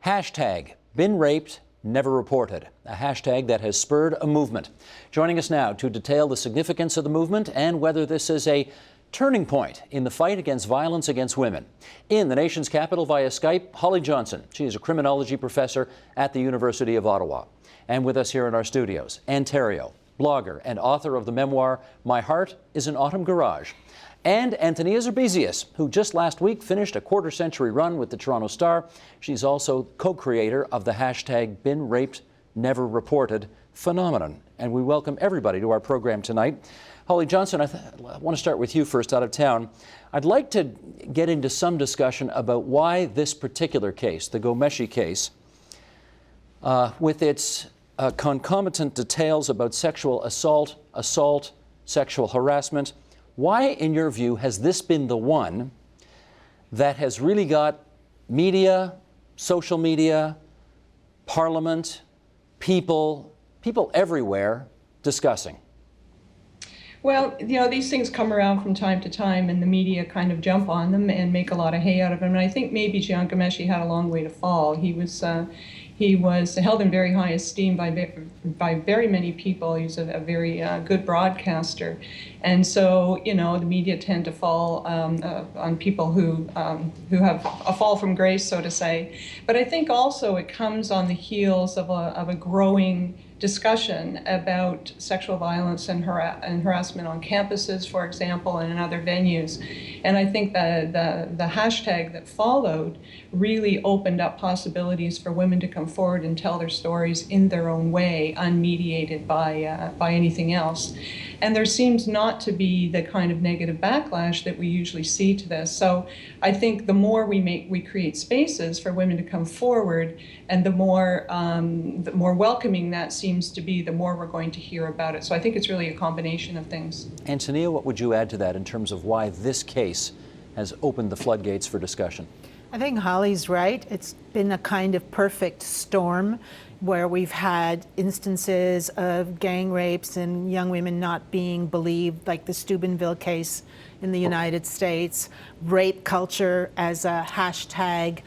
Hashtag been raped, never reported. A hashtag that has spurred a movement. Joining us now to detail the significance of the movement and whether this is a turning point in the fight against violence against women. In the nation's capital via Skype, Holly Johnson. She is a criminology professor at the University of Ottawa. And with us here in our studios, Ann Theriault, blogger and author of the memoir, My Heart is an Autumn Garage. And Antonia Zerbezius, who just last week finished a quarter-century run with the Toronto Star. She's also co-creator of the hashtag Been Raped, Never Reported phenomenon. And we welcome everybody to our program tonight. Holly Johnson, I want to start with you first out of town. I'd like to get into some discussion about why this particular case, the Ghomeshi case, with its concomitant details about sexual assault, sexual harassment, why, in your view, has this been the one that has really got media, social media, parliament, people everywhere discussing? Well, you know, these things come around from time to time, and the media kind of jump on them and make a lot of hay out of them. And I think maybe Jian Ghomeshi had a long way to fall. He was held in very high esteem by very many people. He was a very good broadcaster, and so you know the media tend to fall on people who have a fall from grace, so to say. But I think also it comes on the heels of a growing discussion about sexual violence and harassment on campuses, for example, and in other venues. And I think the hashtag that followed really opened up possibilities for women to come forward and tell their stories in their own way, unmediated by anything else. And there seems not to be the kind of negative backlash that we usually see to this. So I think the more we create spaces for women to come forward, and the more welcoming that seems to be, the more we're going to hear about it. So I think it's really a combination of things. Antonia, what would you add to that in terms of why this case has opened the floodgates for discussion? I think Holly's right. It's been a kind of perfect storm where we've had instances of gang rapes and young women not being believed, like the Steubenville case in the United States, rape culture as a hashtag.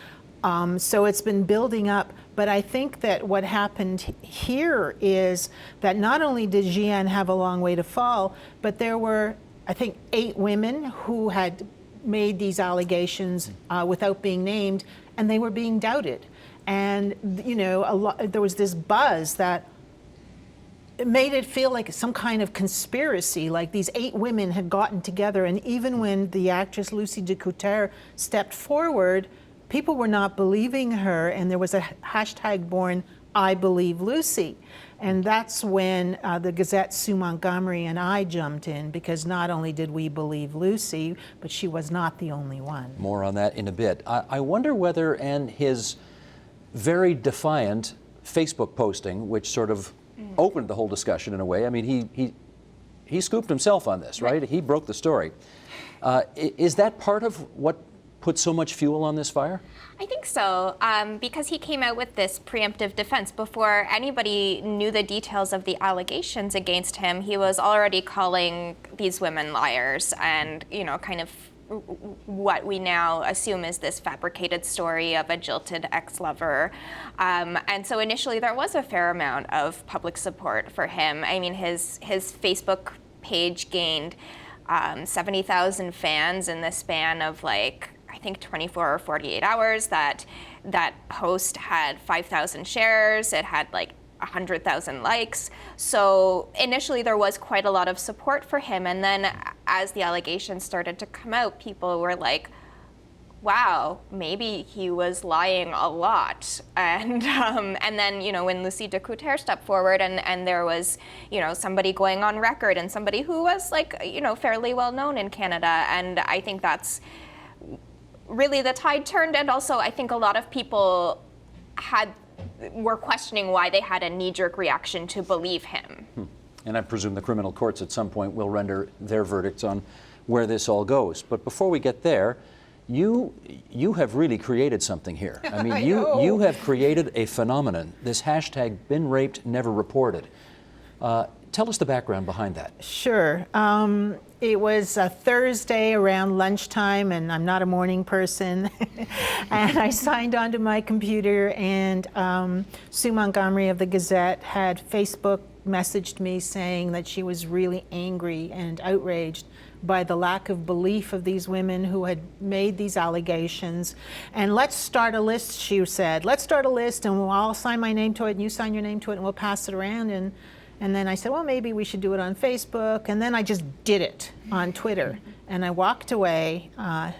So it's been building up. But I think that what happened here is that not only did Jian have a long way to fall, but there were, I think, 8 women who had made these allegations without being named, and they were being doubted. And you know, there was this buzz that it made it feel like some kind of conspiracy, like these 8 women had gotten together. And even when the actress Lucy Decoutère stepped forward, people were not believing her, and there was a hashtag born, I Believe Lucy. And that's when the Gazette, Sue Montgomery, and I jumped in, because not only did we believe Lucy, but she was not the only one. More on that in a bit. I wonder whether, and his very defiant Facebook posting, which sort of opened the whole discussion in a way. I mean, he scooped himself on this, right? He broke the story. Is that part of what put so much fuel on this fire? I think so, because he came out with this preemptive defense. Before anybody knew the details of the allegations against him, he was already calling these women liars and, you know, kind of what we now assume is this fabricated story of a jilted ex-lover. And so initially there was a fair amount of public support for him. I mean, his Facebook page gained 70,000 fans in the span of like, I think 24 or 48 hours. That post had 5,000 shares. It had like 100,000 likes. So initially there was quite a lot of support for him. And then as the allegations started to come out, people were like, wow, maybe he was lying a lot. And then, you know, when Lucy Decoutère stepped forward and there was, you know, somebody going on record and somebody who was like, you know, fairly well known in Canada. And I think that's really the tide turned. And also I think a lot of people were questioning why they had a knee-jerk reaction to believe him. And I presume the criminal courts at some point will render their verdicts on where this all goes. But before we get there, you have really created something here. I mean, you have created a phenomenon, this hashtag Been Raped, Never Reported. Tell us the background behind that. Sure. It was a Thursday around lunchtime, and I'm not a morning person. And I signed onto my computer, and Sue Montgomery of the Gazette had Facebook messaged me saying that she was really angry and outraged by the lack of belief of these women who had made these allegations. And let's start a list, she said. Let's start a list, and I'll sign my name to it, and you sign your name to it, and we'll pass it around. And then I said, well, maybe we should do it on Facebook. And then I just did it on Twitter. And I walked away,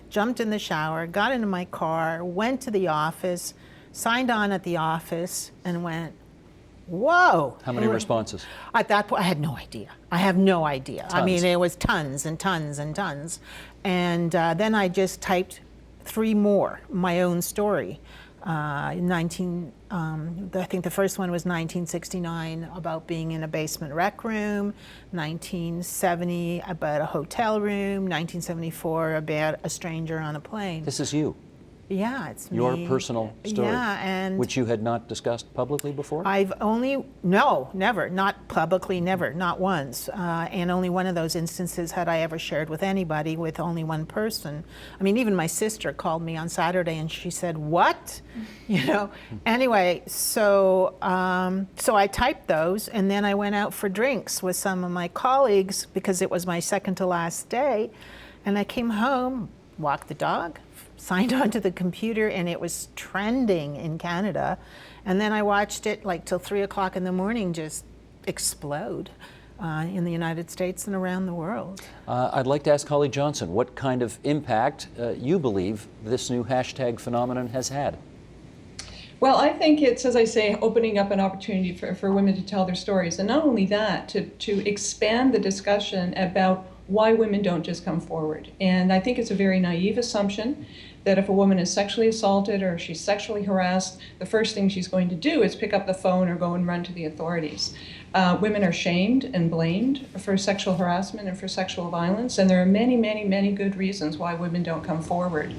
jumped in the shower, got into my car, went to the office, signed on at the office, and went, whoa. How many responses? At that point, I had no idea. I have no idea. I mean, Tons. it was tons and tons and tons. And then I just typed 3 more, my own story. I think the first one was 1969 about being in a basement rec room, 1970 about a hotel room, 1974 about a stranger on a plane. This is you, Yeah, it's your me. personal story, Yeah, and which you had not discussed publicly before? No, never, not publicly, never, not once. And only one of those instances had I ever shared with anybody, with only one person. I mean, even my sister called me on Saturday and she said, what? You know, anyway, so I typed those, and then I went out for drinks with some of my colleagues because it was my second to last day. And I came home, walked the dog, signed onto the computer, and it was trending in Canada. And then I watched it like till 3 o'clock in the morning just explode in the United States and around the world. I'd like to ask Holly Johnson what kind of impact you believe this new hashtag phenomenon has had. Well, I think it's, as I say, opening up an opportunity for women to tell their stories. And not only that, to expand the discussion about why women don't just come forward. And I think it's a very naive assumption that if a woman is sexually assaulted or she's sexually harassed, the first thing she's going to do is pick up the phone or go and run to the authorities. Women are shamed and blamed for sexual harassment and for sexual violence, and there are many, many, many good reasons why women don't come forward.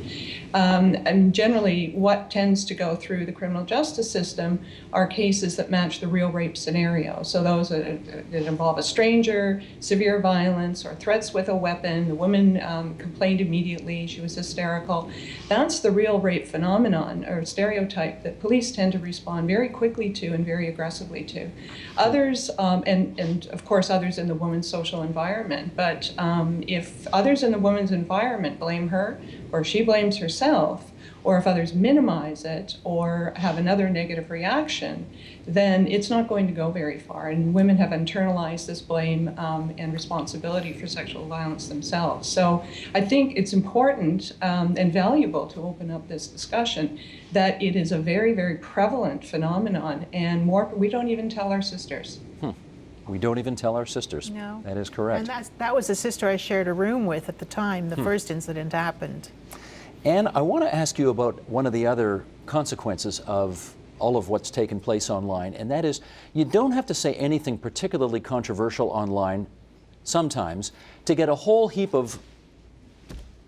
And generally, what tends to go through the criminal justice system are cases that match the real rape scenario. So those that involve a stranger, severe violence, or threats with a weapon. The woman complained immediately, she was hysterical. That's the real rape phenomenon or stereotype that police tend to respond very quickly to and very aggressively to. Others, and of course others in the woman's social environment, but if others in the woman's environment blame her, or she blames herself, or if others minimize it or have another negative reaction, then it's not going to go very far. And women have internalized this blame and responsibility for sexual violence themselves. So I think it's important and valuable to open up this discussion that it is a very, very prevalent phenomenon, and we don't even tell our sisters. We don't even tell our sisters. No. That is correct. And that was a sister I shared a room with at the time the first incident happened. And I want to ask you about one of the other consequences of all of what's taken place online, and that is you don't have to say anything particularly controversial online sometimes to get a whole heap of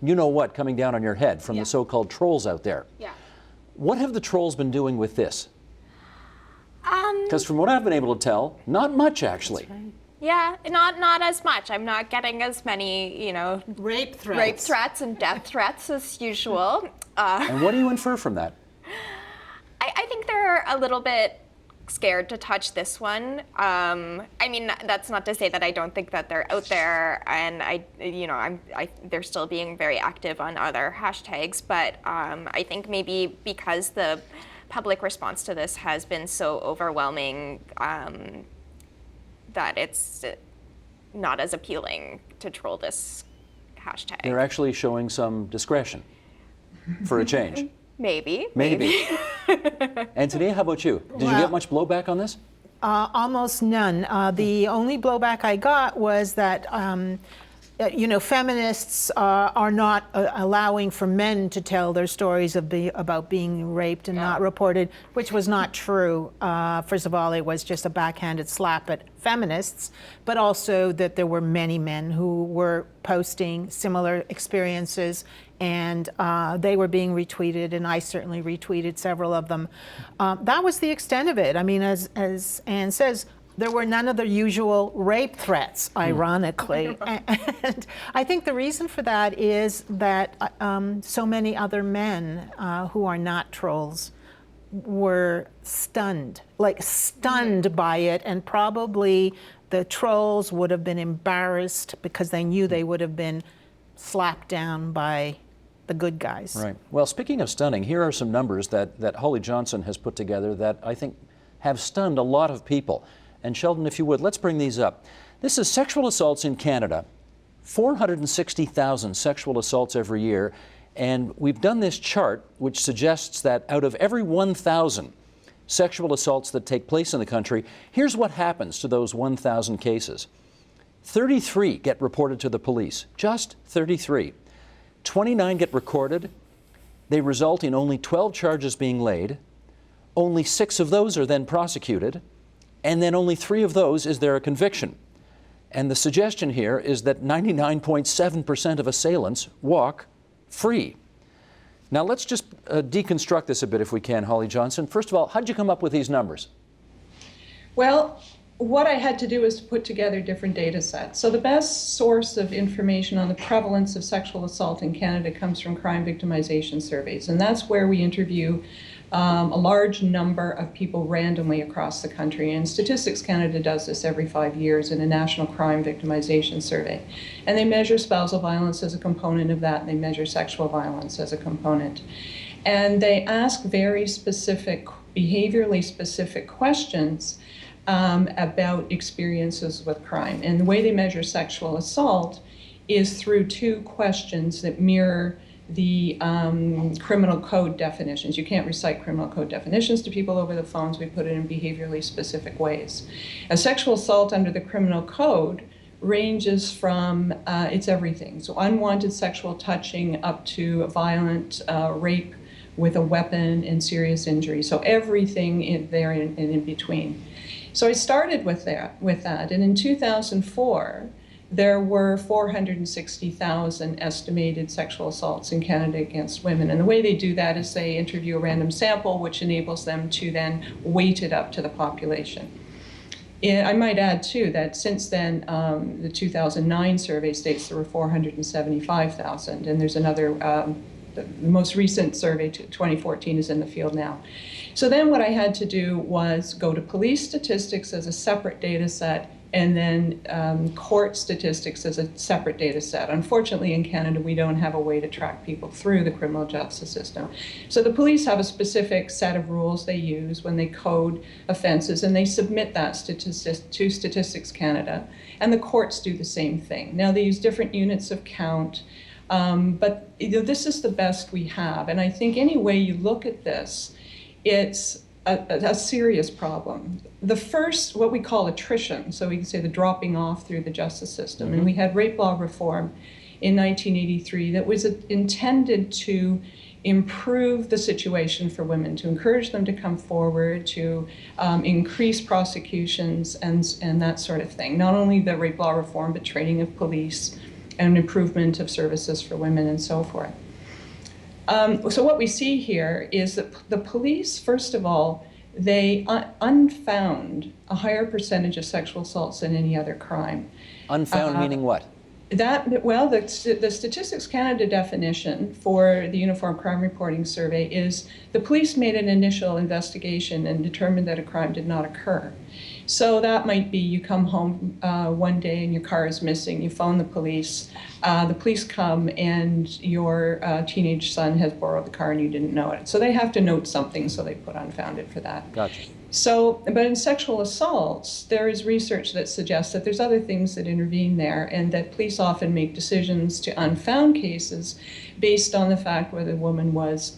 you-know-what coming down on your head from the so-called trolls out there. Yeah. What have the trolls been doing with this? Because from what I've been able to tell, not much actually. Yeah, not as much. I'm not getting as many, Rape threats. rape threats and death threats as usual. And what do you infer from that? I think they're a little bit scared to touch this one. I mean, that's not to say that I don't think that they're out there, and they're still being very active on other hashtags. But I think maybe because the public response to this has been so overwhelming, that it's not as appealing to troll this hashtag. They're actually showing some discretion for a change. Maybe. Anthony, how about you? Did you get much blowback on this? Almost none. The only blowback I got was that, feminists are not allowing for men to tell their stories about being raped and not reported, which was not true. First of all, it was just a backhanded slap at feminists, but also that there were many men who were posting similar experiences, and they were being retweeted, and I certainly retweeted several of them. That was the extent of it. I mean, as Anne says, There were none of the usual rape threats, ironically. And I think the reason for that is that so many other men who are not trolls were stunned by it, and probably the trolls would have been embarrassed because they knew they would have been slapped down by the good guys. Right. Well, speaking of stunning, here are some numbers that Holly Johnson has put together that I think have stunned a lot of people. And Sheldon, if you would, let's bring these up. This is sexual assaults in Canada, 460,000 sexual assaults every year. And we've done this chart which suggests that out of every 1,000 sexual assaults that take place in the country, here's what happens to those 1,000 cases. 33 get reported to the police, just 33. 29 get recorded. They result in only 12 charges being laid. Only 6 of those are then prosecuted. And then only 3 of those is there a conviction. And the suggestion here is that 99.7% of assailants walk free. Now let's just deconstruct this a bit if we can, Holly Johnson. First of all, how'd you come up with these numbers? Well, what I had to do is to put together different data sets. So the best source of information on the prevalence of sexual assault in Canada comes from crime victimization surveys. And that's where we interview a large number of people randomly across the country. And Statistics Canada does this every 5 years in a national crime victimization survey. And they measure spousal violence as a component of that, and they measure sexual violence as a component. And they ask very specific, behaviorally specific questions about experiences with crime. And the way they measure sexual assault is through 2 questions that mirror the criminal code definitions. You can't recite criminal code definitions to people over the phones. We put it in behaviorally specific ways. A sexual assault under the criminal code ranges from, it's everything. So unwanted sexual touching up to violent rape with a weapon and serious injury. So everything in there and in between. So I started with that, and in 2004, there were 460,000 estimated sexual assaults in Canada against women. And the way they do that is they interview a random sample, which enables them to then weight it up to the population. I might add, too, that since then, the 2009 survey states there were 475,000, and there's another, the most recent survey, 2014, is in the field now. So then what I had to do was go to police statistics as a separate data set, and then court statistics as a separate data set. Unfortunately, in Canada, we don't have a way to track people through the criminal justice system. So the police have a specific set of rules they use when they code offenses, and they submit that to Statistics Canada, and the courts do the same thing. Now, they use different units of count, but this is the best we have. And I think any way you look at this, it's a serious problem. The first, what we call attrition, so we can say the dropping off through the justice system, and we had rape law reform in 1983 that was intended to improve the situation for women, to encourage them to come forward, to increase prosecutions and that sort of thing. Not only the rape law reform, but training of police and improvement of services for women and so forth. So what we see here is that the police, first of all, they unfound a higher percentage of sexual assaults than any other crime. Unfound meaning what? Well, the Statistics Canada definition for the Uniform Crime Reporting Survey is the police made an initial investigation and determined that a crime did not occur. So that might be you come home one day and your car is missing, you phone the police come and your teenage son has borrowed the car and you didn't know it. So they have to note something, so they put unfounded for that. Gotcha. So, but in sexual assaults, there is research that suggests that there's other things that intervene there, and that police often make decisions to unfound cases based on the fact whether the woman was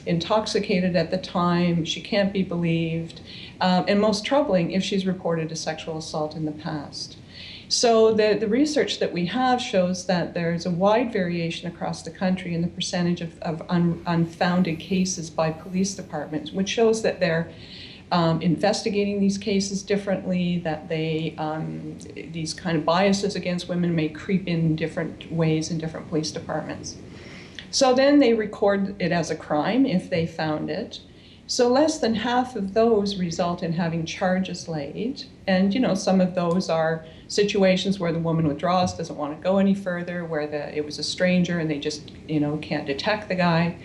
intoxicated at the time, she can't be believed, and most troubling, if she's reported a sexual assault in the past. So the research that we have shows that there's a wide variation across the country in the percentage of unfounded cases by police departments, which shows that they're investigating these cases differently, that they these kind of biases against women may creep in different ways in different police departments. So then they record it as a crime if they found it. So less than half of those result in having charges laid. And, some of those are situations where the woman withdraws, doesn't want to go any further, where it was a stranger and they just, can't detect the guy.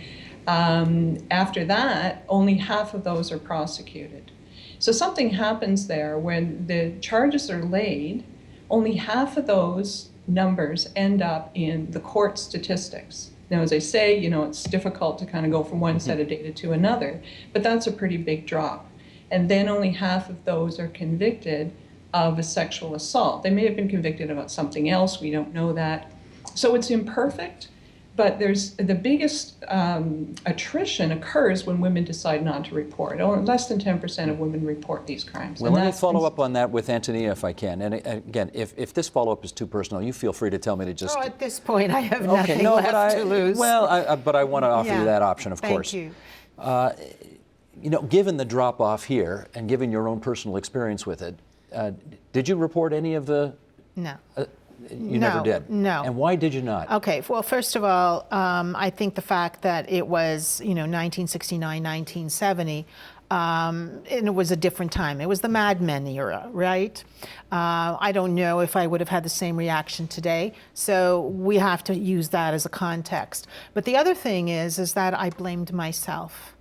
After that, only half of those are prosecuted. So something happens there when the charges are laid, only half of those numbers end up in the court statistics. Now, as I say, it's difficult to kind of go from one set of data to another, but that's a pretty big drop. And then only half of those are convicted of a sexual assault. They may have been convicted about something else, we don't know that. So it's imperfect, but there's the biggest attrition occurs when women decide not to report. Less than 10% of women report these crimes. Well, let me follow up on that with Antonia if I can. And again, if this follow-up is too personal, you feel free to tell me to just... Oh, at this point, I have nothing left to lose. Well, but I want to offer you that option, of course. Thank you. Given the drop-off here and given your own personal experience with it, did you report any of the... No. You never did? No. And why did you not? Okay, well, first of all, I think the fact that it was, 1969, 1970, and it was a different time. It was the Mad Men era, right? I don't know if I would have had the same reaction today, so we have to use that as a context. But the other thing is that I blamed myself.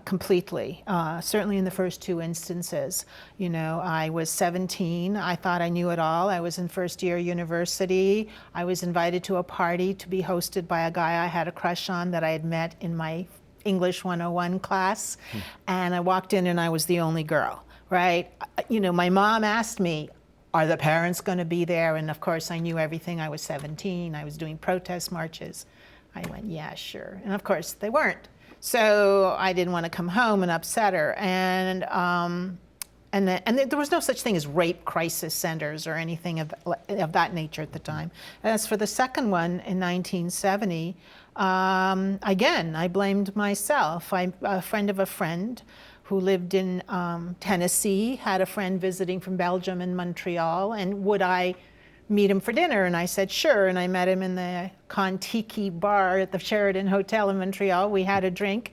Completely. Certainly in the first two instances. I was 17. I thought I knew it all. I was in first year university. I was invited to a party to be hosted by a guy I had a crush on that I had met in my English 101 class. And I walked in and I was the only girl, right? My mom asked me, are the parents going to be there? And of course I knew everything. I was 17. I was doing protest marches. I went, yeah, sure. And of course they weren't. So I didn't want to come home and upset her, and there was no such thing as rape crisis centers or anything of that nature at the time. As for the second one in 1970, again, I blamed myself. A friend of a friend who lived in Tennessee had a friend visiting from Belgium in Montreal, and would I meet him for dinner? And I said, sure. And I met him in the Contiki bar at the Sheraton Hotel in Montreal. We had a drink.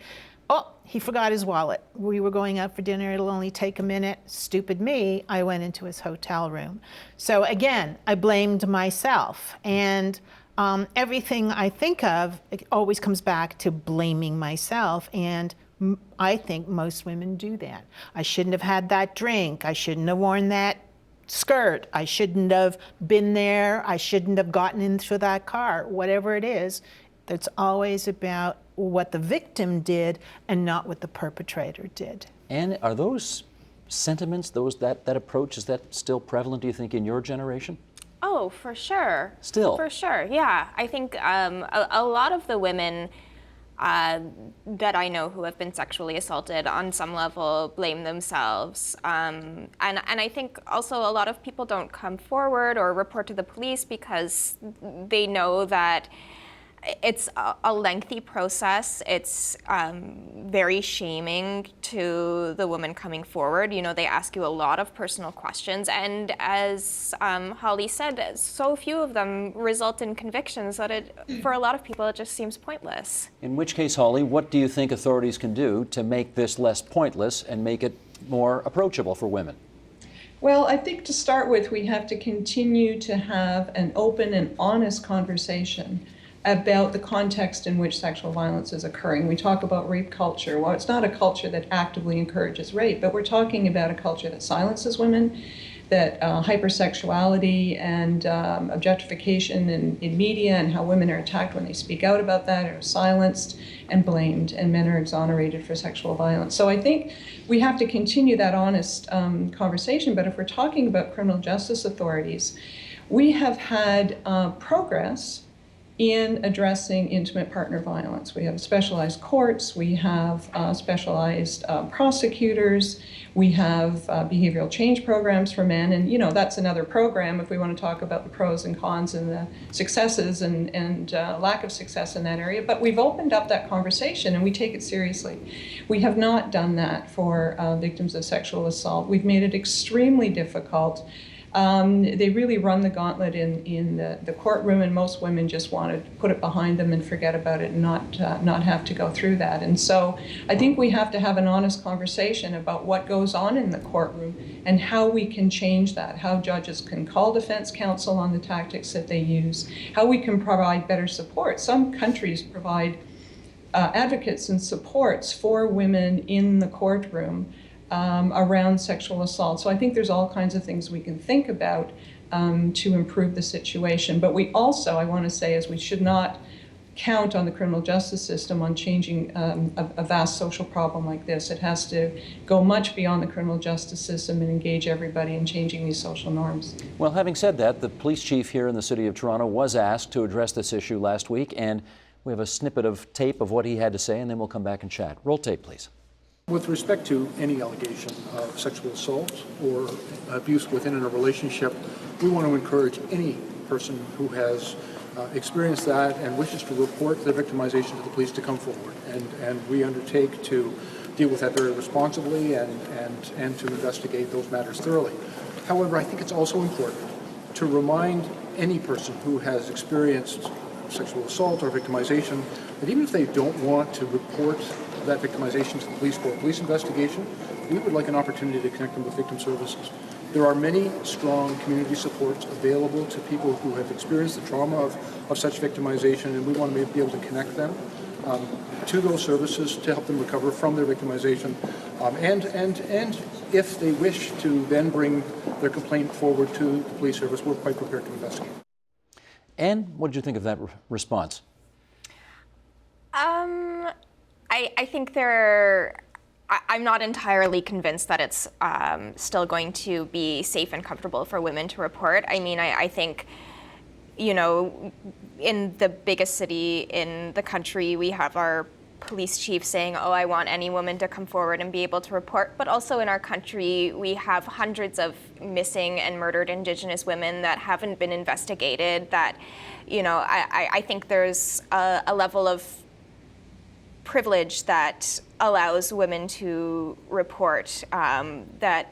Oh, he forgot his wallet. We were going out for dinner. It'll only take a minute. Stupid me. I went into his hotel room. So again, I blamed myself. And everything I think of, it always comes back to blaming myself. And I think most women do that. I shouldn't have had that drink. I shouldn't have worn that skirt. I shouldn't have been there. I shouldn't have gotten into that car. Whatever it is, it's always about what the victim did and not what the perpetrator did. And are those sentiments, that approach, is that still prevalent, do you think, in your generation? Oh, for sure. Still? For sure, yeah. I think a lot of the women that I know who have been sexually assaulted on some level blame themselves. And I think also a lot of people don't come forward or report to the police because they know that it's a lengthy process. It's very shaming to the woman coming forward. They ask you a lot of personal questions. And as Holly said, so few of them result in convictions that for a lot of people, it just seems pointless. In which case, Holly, what do you think authorities can do to make this less pointless and make it more approachable for women? Well, I think to start with, we have to continue to have an open and honest conversation about the context in which sexual violence is occurring. We talk about rape culture. Well, it's not a culture that actively encourages rape, but we're talking about a culture that silences women, that hypersexuality and objectification in media, and how women are attacked when they speak out about that, are silenced and blamed, and men are exonerated for sexual violence. So I think we have to continue that honest conversation. But if we're talking about criminal justice authorities, we have had progress in addressing intimate partner violence. We have specialized courts, we have specialized prosecutors, we have behavioral change programs for men, and that's another program if we want to talk about the pros and cons and the successes and lack of success in that area. But we've opened up that conversation and we take it seriously. We have not done that for victims of sexual assault. We've made it extremely difficult They really run the gauntlet in the courtroom, and most women just want to put it behind them and forget about it and not have to go through that. And so I think we have to have an honest conversation about what goes on in the courtroom and how we can change that, how judges can call defense counsel on the tactics that they use, how we can provide better support. Some countries provide advocates and supports for women in the courtroom around sexual assault. So I think there's all kinds of things we can think about to improve the situation. But we also, I want to say, is we should not count on the criminal justice system on changing a vast social problem like this. It has to go much beyond the criminal justice system and engage everybody in changing these social norms. Well, having said that, the police chief here in the city of Toronto was asked to address this issue last week, and we have a snippet of tape of what he had to say, and then we'll come back and chat. Roll tape, please. With respect to any allegation of sexual assault or abuse within a relationship, we want to encourage any person who has experienced that and wishes to report the victimization to the police to come forward. And we undertake to deal with that very responsibly and to investigate those matters thoroughly. However, I think it's also important to remind any person who has experienced sexual assault or victimization that even if they don't want to report that victimization to the police for a police investigation, we would like an opportunity to connect them with victim services. There are many strong community supports available to people who have experienced the trauma of such victimization, and we want to be able to connect them to those services to help them recover from their victimization. And if they wish to then bring their complaint forward to the police service, we're quite prepared to investigate. And what did you think of that response? I think I'm not entirely convinced that it's still going to be safe and comfortable for women to report. I mean, I think, you know, in the biggest city in the country, we have our police chief saying, oh, I want any woman to come forward and be able to report. But also in our country, we have hundreds of missing and murdered Indigenous women that haven't been investigated, that, you know, I think there's a level of privilege that allows women to report that,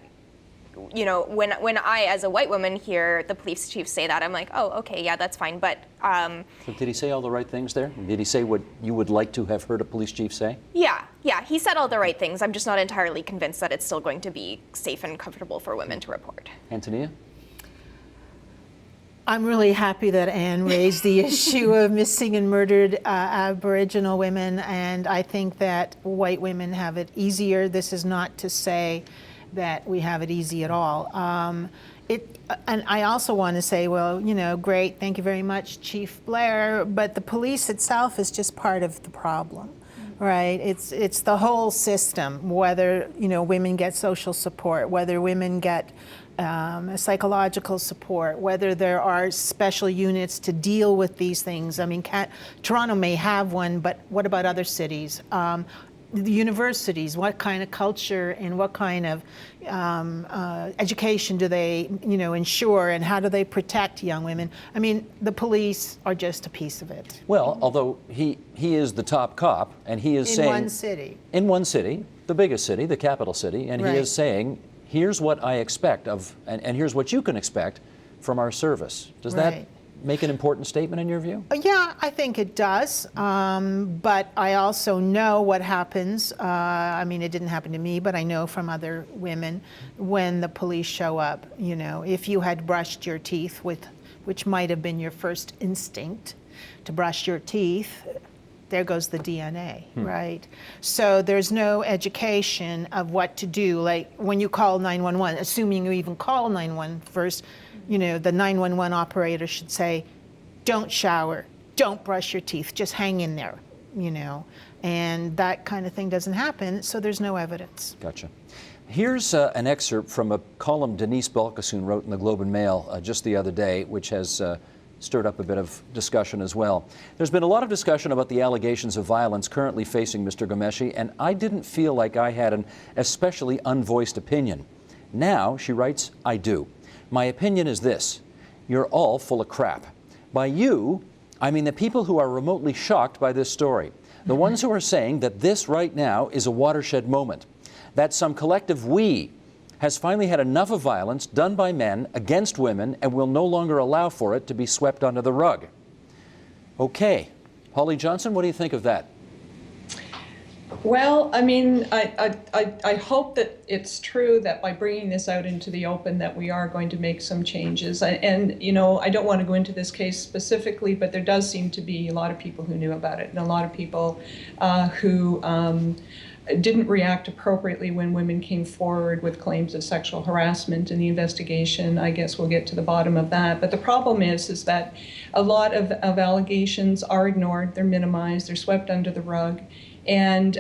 you know, when I, as a white woman, hear the police chief say that, I'm like, oh, okay, yeah, that's fine. But So did he say all the right things there? Did he say what you would like to have heard a police chief say? yeah, he said all the right things. I'm just not entirely convinced that it's still going to be safe and comfortable for women to report. Antonia? I'm really happy that Anne raised the issue of missing and murdered Aboriginal women, and I think that white women have it easier. This is not to say that we have it easy at all. And I also want to say, well, you know, great, thank you very much, Chief Blair, but the police itself is just part of the problem, right? It's the whole system, whether, you know, women get social support, whether women get psychological support, whether there are special units to deal with these things. I mean, Toronto may have one, but what about other cities? The universities, what kind of culture and what kind of education do they, you know, ensure, and how do they protect young women? I mean, the police are just a piece of it. Well, although he is the top cop, and he is saying... In one city. In one city, the biggest city, the capital city, and Right. he is saying, here's what I expect of, and here's what you can expect from our service. Does that Right. make an important statement in your view? Yeah, I think it does. But I also know what happens. I mean, it didn't happen to me, but I know from other women when the police show up. You know, if you had brushed your teeth which might have been your first instinct to brush your teeth, there goes the DNA, right? So there's no education of what to do. Like when you call 911, assuming you even call 911 first, you know, the 911 operator should say, don't shower, don't brush your teeth, just hang in there, you know. And that kind of thing doesn't happen, so there's no evidence. Gotcha. Here's an excerpt from a column Denise Balkasoon wrote in the Globe and Mail just the other day, which has stirred up a bit of discussion as well. There's been a lot of discussion about the allegations of violence currently facing Mr. Ghomeshi, and I didn't feel like I had an especially unvoiced opinion. Now, she writes, I do. My opinion is this: you're all full of crap. By you, I mean the people who are remotely shocked by this story. The ones who are saying that this right now is a watershed moment, that some collective we has finally had enough of violence done by men against women and will no longer allow for it to be swept under the rug. Okay. Holly Johnson, what do you think of that? Well, I mean, I hope that it's true that by bringing this out into the open that we are going to make some changes. And, you know, I don't want to go into this case specifically, but there does seem to be a lot of people who knew about it and a lot of people who didn't react appropriately when women came forward with claims of sexual harassment in the investigation. I guess we'll get to the bottom of that. But the problem is that a lot of allegations are ignored, they're minimized, they're swept under the rug. And,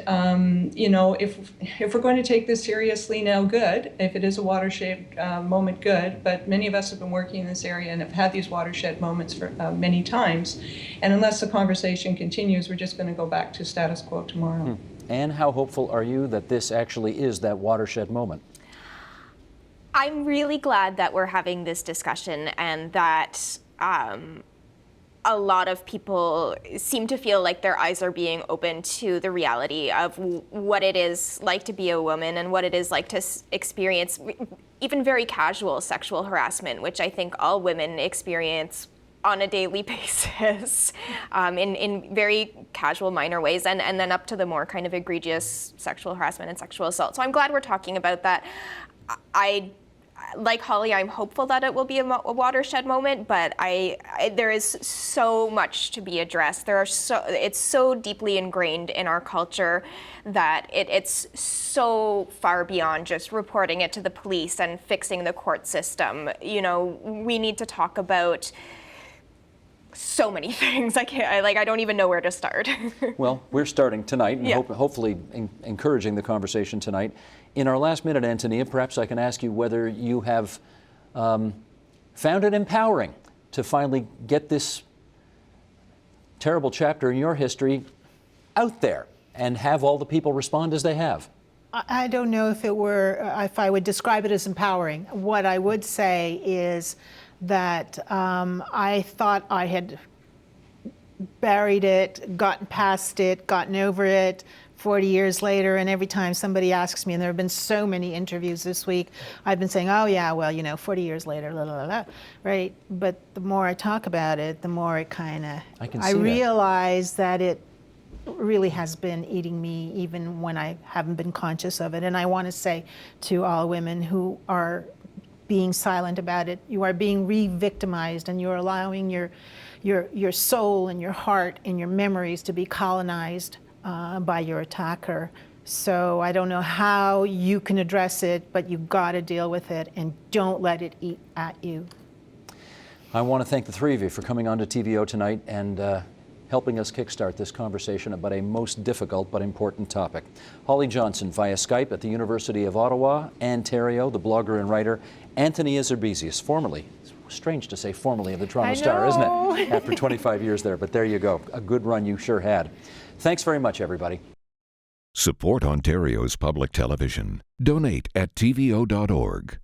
you know, if we're going to take this seriously now, good. If it is a watershed moment, good. But many of us have been working in this area and have had these watershed moments for many times. And unless the conversation continues, we're just going to go back to status quo tomorrow. And how hopeful are you that this actually is that watershed moment? I'm really glad that we're having this discussion and that a lot of people seem to feel like their eyes are being opened to the reality of what it is like to be a woman and what it is like to experience even very casual sexual harassment, which I think all women experience on a daily basis in very casual, minor ways, and then up to the more kind of egregious sexual harassment and sexual assault. So I'm glad we're talking about that. Like Holly, I'm hopeful that it will be a watershed moment, but there is so much to be addressed. It's so deeply ingrained in our culture that it's so far beyond just reporting it to the police and fixing the court system. You know, we need to talk about so many things. I don't even know where to start. Well, we're starting tonight and Yeah. hopefully encouraging the conversation tonight. In our last minute, Antonia, perhaps I can ask you whether you have found it empowering to finally get this terrible chapter in your history out there and have all the people respond as they have. I don't know if I would describe it as empowering. What I would say is that I thought I had buried it, gotten past it, gotten over it 40 years later, and every time somebody asks me, and there have been so many interviews this week, I've been saying, oh yeah, well, you know, 40 years later, la la la, right? But the more I talk about it, the more it kind of, I realize that it really has been eating me even when I haven't been conscious of it. And I want to say to all women who are being silent about it, you are being re-victimized, and you're allowing your soul and your heart and your memories to be colonized by your attacker. So I don't know how you can address it, but you've got to deal with it and don't let it eat at you. I want to thank the three of you for coming on to TVO tonight and helping us kickstart this conversation about a most difficult but important topic. Holly Johnson via Skype at the University of Ottawa, Ontario, the blogger and writer Antonia Zerbezius, formerly, strange to say formerly, of the Toronto Star, isn't it? After 25 years there, but there you go. A good run you sure had. Thanks very much, everybody. Support Ontario's public television. Donate at tvo.org.